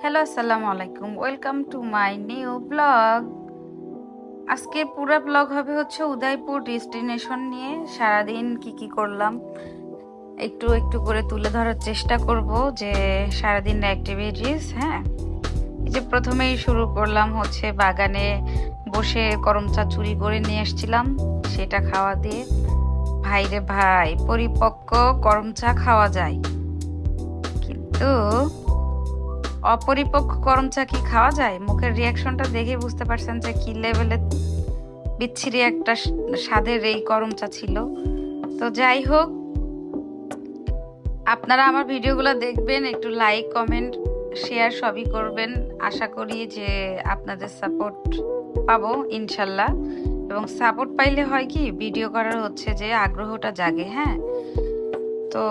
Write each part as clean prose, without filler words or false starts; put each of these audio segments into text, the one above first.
Hello, আসসালামু আলাইকুম। Welcome to my new blog. আজকের পুরো ব্লগ হবে হচ্ছে উদয়পুর ডেস্টিনেশন নিয়ে। সারাদিন কি কি করলাম একটু একটু করে তুলে ধরার চেষ্টা করব, যে সারাদিনের অ্যাক্টিভিটিস। হ্যাঁ, এই যে প্রথমেই শুরু করলাম হচ্ছে বাগানে বসে করম চা চুরি করে নিয়ে আসছিলাম, সেটা খাওয়া দিয়ে। ভাইরে ভাই, পরিপক্ক করম চা খাওয়া যায়, কিন্তু অপরিপক্ক করম চা কি খাওয়া যায়? মুখের রিয়াকশনটা দেখে বুঝতে পারছেন যে কি লেভেলে বিচ্ছিরি একটা স্বাদের এই করম চা ছিল। তো যাই হোক, আপনারা আমার ভিডিওগুলো দেখবেন, একটু লাইক কমেন্ট শেয়ার সবই করবেন। আশা করি যে আপনাদের সাপোর্ট পাবো ইনশাল্লাহ। এবং সাপোর্ট পাইলে হয় কি, ভিডিও করার হচ্ছে যে আগ্রহটা জাগে। হ্যাঁ, তো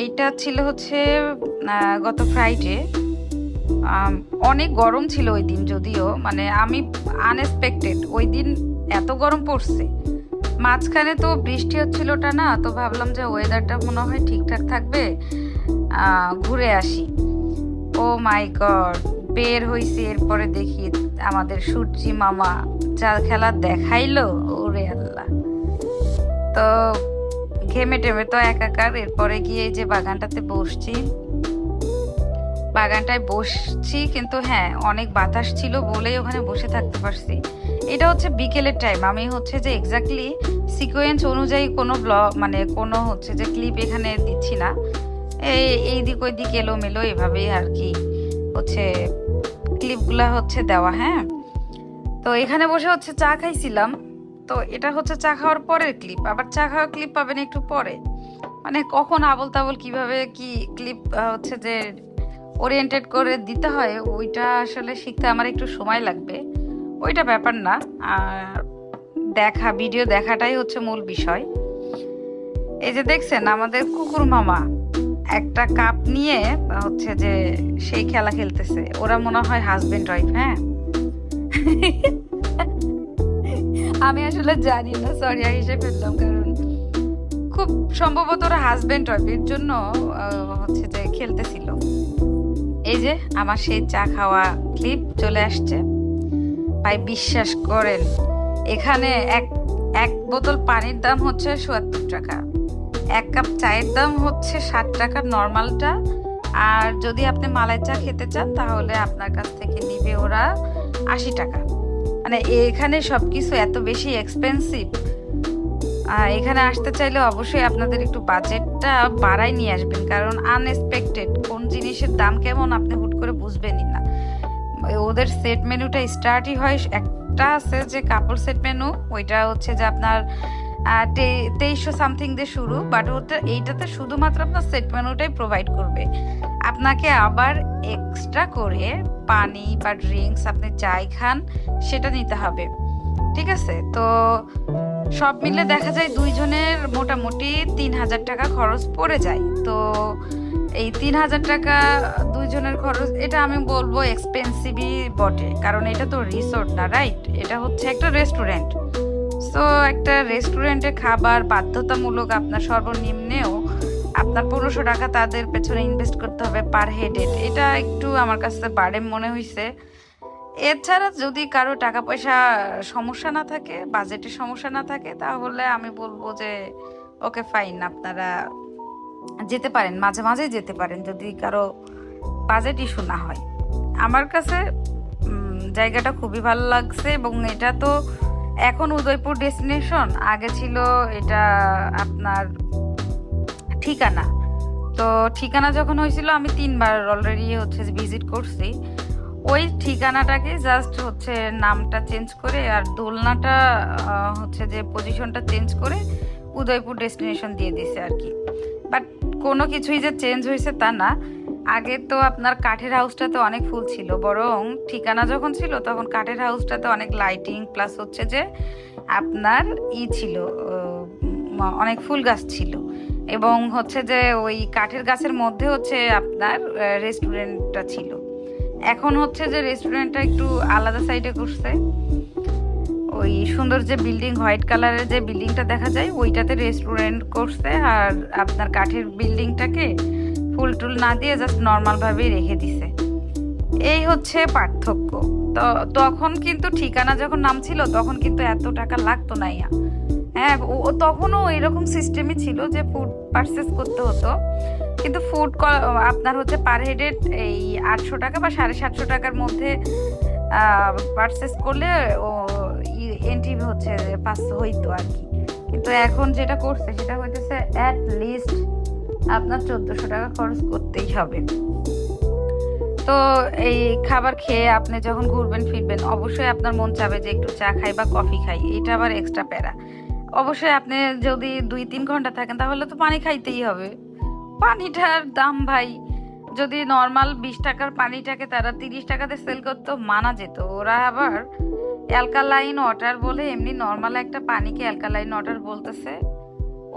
এইটা ছিল হচ্ছে গত ফ্রাইডে। অনেক গরম ছিল ওই দিন, যদিও মানে আমি আনএক্সপেক্টেড ওই দিন এত গরম পড়ছে। মাঝখানে তো বৃষ্টি হচ্ছিলটা না, তো ভাবলাম যে ওয়েদারটা মনে হয় ঠিকঠাক থাকবে, ঘুরে আসি। ও মাই গড, বের হইছি, এরপরে দেখি আমাদের সূর্যি মামা যা খেলা দেখাইলো, ওরে আল্লাহ। তো ঘেমে টেমে তো একাকার। এরপরে গিয়ে যে বাগানটাতে বাগানটায় বসছি, কিন্তু হ্যাঁ অনেক বাতাস ছিল বলেই ওখানে বসে থাকতে পারছি। এটা হচ্ছে বিকেলের টাইম। আমি হচ্ছে যে এক্স্যাক্টলি সিকোয়েন্স অনুযায়ী কোনো ব্লগ মানে কোনো হচ্ছে যে ক্লিপ এখানে দিচ্ছি না, এই দিক ওই দিক এলোমেলো এভাবেই আর কি হচ্ছে ক্লিপগুলা হচ্ছে দেওয়া। হ্যাঁ, তো এখানে বসে হচ্ছে চা খাইছিলাম। তো এটা হচ্ছে চা খাওয়ার পরের ক্লিপ, আবার চা খাওয়ার ক্লিপ পাবেন একটু পরে। মানে কখন আবল তাবল কিভাবে কি ক্লিপ হচ্ছে যে ওরিয়েন্টেড করে দিতে হয়, ওইটা আসলে শিখতে আমার একটু সময় লাগবে, ওইটা ব্যাপার না। আর ভিডিও দেখাটাই হচ্ছে মূল বিষয়। এই যে দেখছেন আমাদের কুকুর মামা একটা কাপ নিয়ে হচ্ছে যে সেই খেলা খেলতেছে। ওরা মনে হয় হাজবেন্ড ওয়াইফ। হ্যাঁ, আমি আসলে জানি না, সরি হিসেবে ফেললাম, কারণ খুব সম্ভবত ওরা হাজবেন্ড ওয়াইফ, এর জন্য হচ্ছে যে খেলতেছিল। এই যে আমার সেই চা খাওয়া ক্লিপ চলে আসছে। ভাই বিশ্বাস করেন, এখানে এক এক বোতল পানির দাম হচ্ছে ৭৭ টাকা, এক কাপ চায়ের দাম হচ্ছে ৬০ টাকা নর্মালটা। আর যদি আপনি মালাই চা খেতে চান তাহলে আপনার কাছ থেকে নিবে ওরা ৮০ টাকা। মানে এখানে সবকিছু এত বেশি এক্সপেন্সিভ। এখানে আসতে চাইলে অবশ্যই আপনাদের একটু বাজেটটা বাড়াই নিয়ে আসবেন, কারণ আনএক্সপেক্টেড কোন জিনিসের দাম কেমন আপনি হুট করে বুঝবেনই না। ওদের সেট মেনুটা স্টার্টই হয়, একটা আছে যে কাপড় সেট মেনু, ওইটা হচ্ছে যে আপনার ২৩০০ সামথিং দিয়ে শুরু, বাট এইটাতে শুধুমাত্র আপনার সেট মেনুটাই প্রোভাইড করবে। আপনাকে আবার এক্সট্রা করে পানি বা ড্রিঙ্কস আপনি যাই খান সেটা নিতে হবে। ঠিক আছে, তো সব মিলে দেখা যায় দুইজনের মোটামুটি ৩,০০০ টাকা খরচ পড়ে যায়। তো এই ৩,০০০ টাকা দুইজনের খরচ, এটা আমি বলবো এক্সপেন্সিভই বটে, কারণ এটা তো রিসোর্ট না, রাইট? এটা হচ্ছে একটা রেস্টুরেন্ট। সো একটা রেস্টুরেন্টে খাবার বাধ্যতামূলক আপনার সর্বনিম্নেও আপনার ১৫০০ টাকা তাদের পেছনে ইনভেস্ট করতে হবে পার হেডে। এটা একটু আমার কাছে বার্ডেন মনে হয়েছে। এছাড়া যদি কারো টাকা পয়সা সমস্যা না থাকে, বাজেটের সমস্যা না থাকে, তাহলে আমি বলবো যে ওকে ফাইন, আপনারা যেতে পারেন, মাঝে মাঝে যেতে পারেন যদি কারো বাজেট ইস্যু না হয়। আমার কাছে জায়গাটা খুবই ভালো লাগছে। এবং এটা তো এখন উদয়পুর ডেস্টিনেশন, আগে ছিল এটা আপনার ঠিকানা। তো ঠিকানা যখন হয়েছিল আমি ৩ বার অলরেডি হচ্ছে ভিজিট করছি। ওই ঠিকানাটাকে জাস্ট হচ্ছে নামটা চেঞ্জ করে আর দোলনাটা হচ্ছে যে পজিশনটা চেঞ্জ করে উদয়পুর ডেস্টিনেশন দিয়ে দিছে আর কি। বাট কোনো কিছুই যে চেঞ্জ হয়েছে তা না। আগে তো আপনার কাঠের হাউসটাতে অনেক ফুল ছিল, বরং ঠিকানা যখন ছিল তখন কাঠের হাউসটাতে অনেক লাইটিং প্লাস হচ্ছে যে আপনার ছিল, অনেক ফুল গাছ ছিল। এবং হচ্ছে যে ওই কাঠের গাছের মধ্যে হচ্ছে আপনার রেস্টুরেন্টটা ছিল। এখন হচ্ছে যে রেস্টুরেন্টটা একটু আলাদা সাইডে করছে। ওই সুন্দর যে বিল্ডিং, হোয়াইট কালারের যে বিল্ডিংটা দেখা যায়, ওইটাতে রেস্টুরেন্ট করছে। আর আপনার কাঠের বিল্ডিংটাকে ফুল টুল না দিয়ে জাস্ট নর্মালভাবেই রেখে দিছে। এই হচ্ছে পার্থক্য। তো তখন কিন্তু ঠিকানা যখন নাম ছিল তখন কিন্তু এত টাকা লাগতো না ইয়া। হ্যাঁ, তখনও এরকম সিস্টেমই ছিল যে ফুড পারচেস করতে হতো, কিন্তু ফুড আপনার হচ্ছে পার হেডের এই 800 টাকা বা 750 টাকার মধ্যে পারচেস করলে ও এন্ট্রি হচ্ছে পাস হইতো আর কি। কিন্তু এখন যেটা করছে সেটা হইতেছে অ্যাট লিস্ট আপনার 1400 টাকা খরচ করতেই হবে। তো এই খাবার খেয়ে আপনি যখন ঘুরবেন ফিরবেন অবশ্যই আপনার মন চাবে যে একটু চা খাই বা কফি খাই, এটা আবার এক্সট্রা প্যারা। অবশ্যই আপনি যদি 2-3 ঘন্টা থাকেন তাহলে তো পানি খাইতেই হবে। পানিটার দাম ভাই, যদি নর্মাল 20 টাকার পানিটাকে তারা 30 টাকাতে সেল করতো মানা যেত। ওরা আবার অ্যালকালাইন ওয়াটার বলে, এমনি নর্মাল একটা পানিকে অ্যালকালাইন ওয়াটার বলতেছে।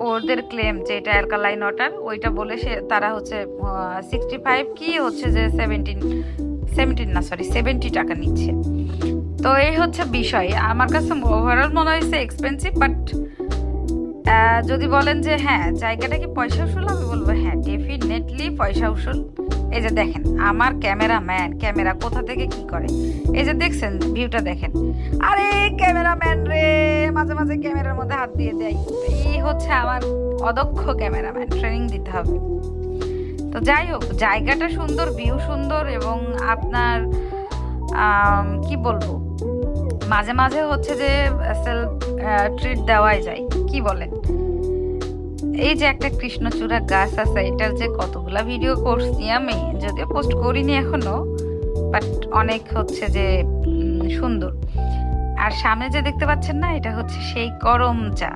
ওদের ক্লেম যে এটা অ্যালকালাইন ওয়াটার, ওইটা বলে তারা হচ্ছে 65 কি হচ্ছে যে 70 টাকা নিচ্ছে। তো এই হচ্ছে বিষয়। আমার কাছে ওভারঅল মনে হয়েছে এক্সপেন্সিভ, বাট যদি বলেন যে হ্যাঁ জায়গাটা কি পয়সা উসুল, আমি বলবো হ্যাঁ ডেফিনেটলি পয়সা উসুল। এই যে দেখেন আমার ক্যামেরাম্যান ক্যামেরা কোথা থেকে কি করে, এই যে দেখছেন ভিউটা দেখেন। আরে ক্যামেরাম্যান রে মাঝে মাঝে ক্যামেরার মধ্যে হাত দিয়ে দেয়, এই হচ্ছে আমার অদক্ষ ক্যামেরাম্যান, ট্রেনিং দিতে হবে। তো যাই হোক, জায়গাটা সুন্দর, ভিউ সুন্দর, এবং আপনার কি বলবো, মাঝে মাঝে হচ্ছে যে সেলফ ট্রিট দেওয়াই যায়, কি বলেন। এই যে একটা কৃষ্ণচূড়া গাছ আছে, এটার যে কতগুলা ভিডিও করছি আমি, যদিও পোস্ট করিনি এখনো, বাট অনেক হচ্ছে যে সুন্দর। আর সামনে যে দেখতে পাচ্ছেন না, এটা হচ্ছে সেই করম চা।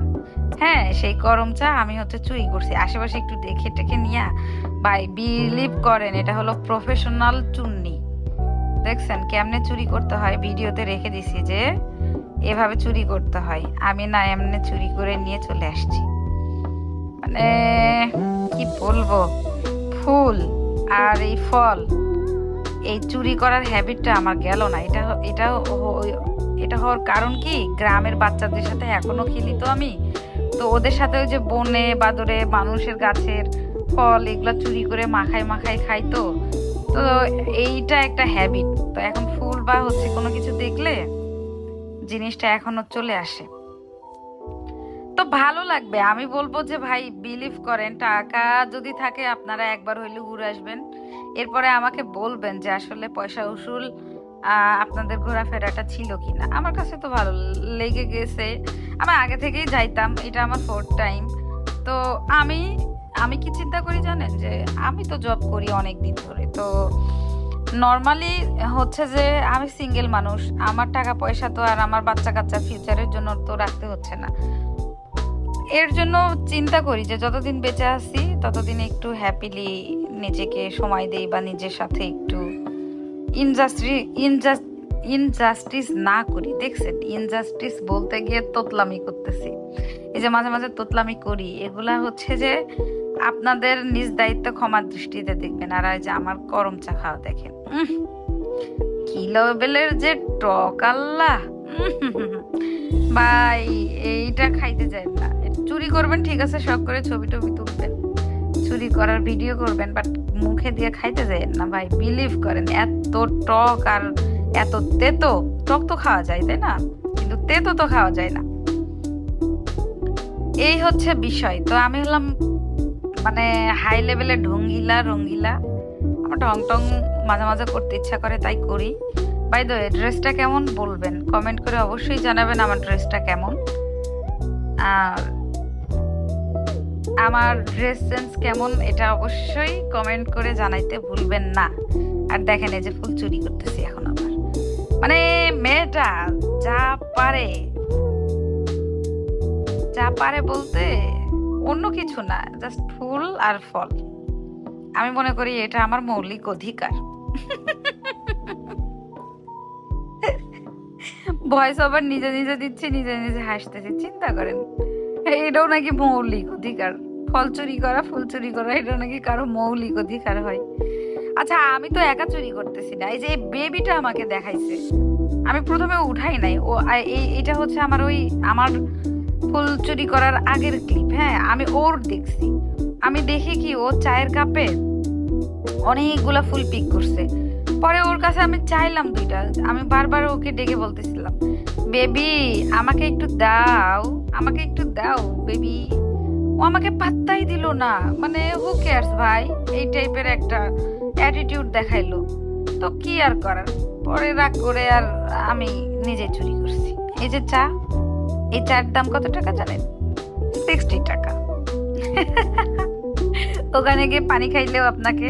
হ্যাঁ, সেই করম চা আমি হচ্ছে চুরি করছি আশেপাশে একটু দেখে টেকে নিয়ে। ভাই বিলিভ করেন, এটা হলো প্রফেশনাল চুন্নি। দেখছেন কেমনে চুরি করতে হয়, ভিডিওতে রেখে দিছি যে এভাবে চুরি করতে হয়। আমি না এমনি চুরি করে নিয়ে চলে আসছি। মানে কি বলবো, ফুল আর এই ফল, এই চুরি করার হ্যাবিটটা আমার গেল না। এটা হওয়ার কারণ কি, গ্রামের বাচ্চাদের সাথে এখনো খেলি তো আমি, তো ওদের সাথে ওই যে বনে বাদরে মানুষের গাছের ফল এগুলা চুরি করে মাখাই মাখাই খাই, তো তো এইটা একটা হ্যাবিট। তো এখন ফুল বা হচ্ছে কোনো কিছু দেখলে জিনিসটা এখনো চলে আসে, তো ভালো লাগবে। আমি বলবো যে ভাই বিলিভ করেন, টাকা যদি থাকে আপনারা একবার হইলে ঘুরে আসবেন, এরপরে আমাকে বলবেন যে আসলে পয়সা উসুল আপনাদের ঘোরাফেরাটা ছিল কিনা। আমার কাছে তো ভালো লেগে গেছে, আমি আগে থেকেই যাইতাম, এটা আমার 4th টাইম। তো আমি আমি কি চিন্তা করি জানেন, যে আমি তো জব করি অনেক দিন ধরে, তো নর্মালি হচ্ছে যে আমি সিঙ্গেল মানুষ, আমার টাকা পয়সা তো আর আমার বাচ্চা কাচ্চা ফিউচারের জন্য তো রাখতে হচ্ছে না। এর জন্য চিন্তা করি যে যতদিন বেঁচে আছি ততদিন একটু হ্যাপিলি নিজেকে সময় দেই, বা নিজের সাথে একটু ইনজাস্টিস না করি। দেখছেন, ইনজাস্টিস বলতে গিয়ে তোতলামি করতেছি। এই যে মাঝে মাঝে তোতলামি করি, এগুলা হচ্ছে যে আপনাদের নিজ দায়িত্ব ক্ষমার দৃষ্টিতে দেখবেন। আর এই যে আমার করম চা খাওয়া দেখেন, কি লেভেলের যে টক, আল্লাহ ভাই, এইটা খাইতে যায় না। চুরি করবেন ঠিক আছে, শখ করে ছবি টবি তুলবেন, চুরি করার ভিডিও করবেন, বাট মুখে দিয়ে খাইতে যায় না ভাই। বিলিভ করেন, এত টক আর এত তেতো, টক তো খাওয়া যায় তাই না, কিন্তু তেতো তো খাওয়া যায় না। এই হচ্ছে বিষয়। তো আমি হলাম মানে হাই লেভেলের রঙ্গিলা। আমার ঢং টং মাঝে মাঝে করতে ইচ্ছা করে, তাই করি। বাই দ্য ওয়ে, ড্রেসটা কেমন বলবেন, কমেন্ট করে অবশ্যই জানাবেন আমার ড্রেসটা কেমন, আর আমার ড্রেস সেন্স কেমন এটা অবশ্যই কমেন্ট করে জানাইতে ভুলবেন না। আর দেখেন এই যে ফুল চুরি করতেছি এখন আবার, মানে মেয়েটা যা পারে বলতে অন্য কিছু না, জাস্ট ফুল আর ফল। আমি মনে করি এটা আমার মৌলিক অধিকার। ভয়েস ওভার নিজে নিজে দিচ্ছি, নিজে নিজে হাসতেছি, চিন্তা করেন। এটাও নাকি মৌলিক অধিকার, ফল চুরি করা, ফুল চুরি করা, এটাও নাকি কারো মৌলিক অধিকার হয়। আচ্ছা, আমি তো একা চুরি করতেছি না, এই যে বেবিটা আমাকে দেখাইছে, আমি প্রথমে উঠাই নাই। এটা হচ্ছে আমার ফুল চুরি করার আগের ক্লিপ। হ্যাঁ, আমি ওর দেখছি, আমি দেখি কি ও চায়ের কাপে অনেকগুলা ফুল পিক করছে। পরে ওর কাছে আমি চাইলাম দুইটা, আমি বারবার ওকে ডেকে বলতেছিলাম, বেবি আমাকে একটু দাও, আমাকে একটু দাও বেবি। ও আমাকে পাত্তাই দিল না, মানে হু কেয়ার্স ভাই, এই টাইপের একটা অ্যাটিটিউড দেখাইলো। তো কি আর করার, পরে রাগ করে আর আমি নিজে চুরি করছি। এই যে চা, এই চার দাম কত টাকা জানেন? 60 টাকা। ওখানে গিয়ে পানি খাইলেও আপনাকে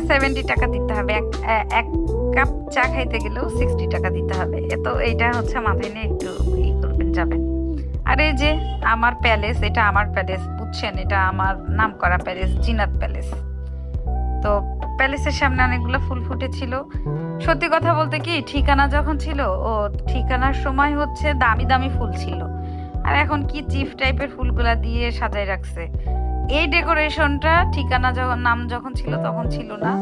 70 টাকা দিতে হবে, এক কাপ চা খাইতে গেলেও 60 টাকা দিতে হবে। তো এইটা হচ্ছে মাথায় নিয়ে একটু ই করবেন, যাবেন। আর এই যে আমার প্যালেস, এটা আমার প্যালেস, বুঝছেন, এটা আমার নাম করা প্যালেস, জিনাত প্যালেস। তো প্যালেসের সামনে অনেকগুলো ফুল ফুটেছিল। সত্যি কথা বলতে কি, ঠিকানা যখন ছিল, ও ঠিকানার সময় হচ্ছে দামি দামি ফুল ছিল, আর এখন কি চিফ টাইপের ফুলগুলা দিয়ে সাজায় রাখছে। এই ডেকোরেশনটা ঠিকানা যখন নাম যখন ছিল তখন ছিল না,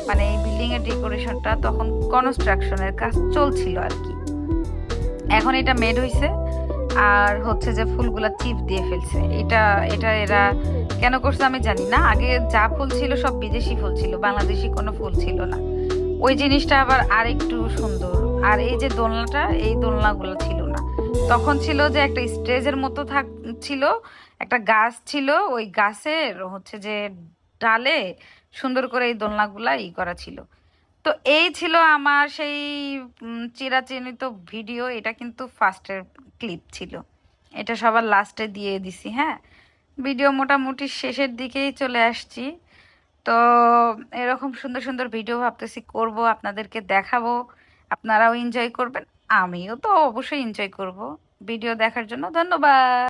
মানে এই বিল্ডিং এর ডেকোরেশনটা তখন কনস্ট্রাকশনের কাজ চলছিল আর কি। এখন এটা মেড হইছে, আর হচ্ছে যে ফুলগুলা চিপ দিয়ে ফেলছে। এটা এটা এরা কেন করছে আমি জানি না। আগে যা ফুল ছিল সব বিদেশি ফুল ছিল, বাংলাদেশি কোনো ফুল ছিল না। ওই জিনিসটা আবার আরেকটু সুন্দর। আর এই যে দোলনাটা, এই দোলনাগুলো ছিল না তখন, ছিল যে একটা স্টেজের মতো ছিল, একটা গাছ ছিল, ওই গাছের হচ্ছে যে ডালে সুন্দর করে এই দোলনাগুলা করা ছিল। তো এই ছিল আমার সেই চিরাচরিত ভিডিও। এটা কিন্তু ফার্স্টের ক্লিপ ছিল, এটা সবার লাস্টে দিয়ে দিছি। হ্যাঁ, ভিডিও মোটামুটি শেষের দিকেই চলে আসছি। তো এরকম সুন্দর সুন্দর ভিডিও ভাবতেছি করব, আপনাদেরকে দেখাবো, আপনারাও এনজয় করবেন, আমিও তো অবশ্যই এনজয় করব। ভিডিও দেখার জন্য ধন্যবাদ।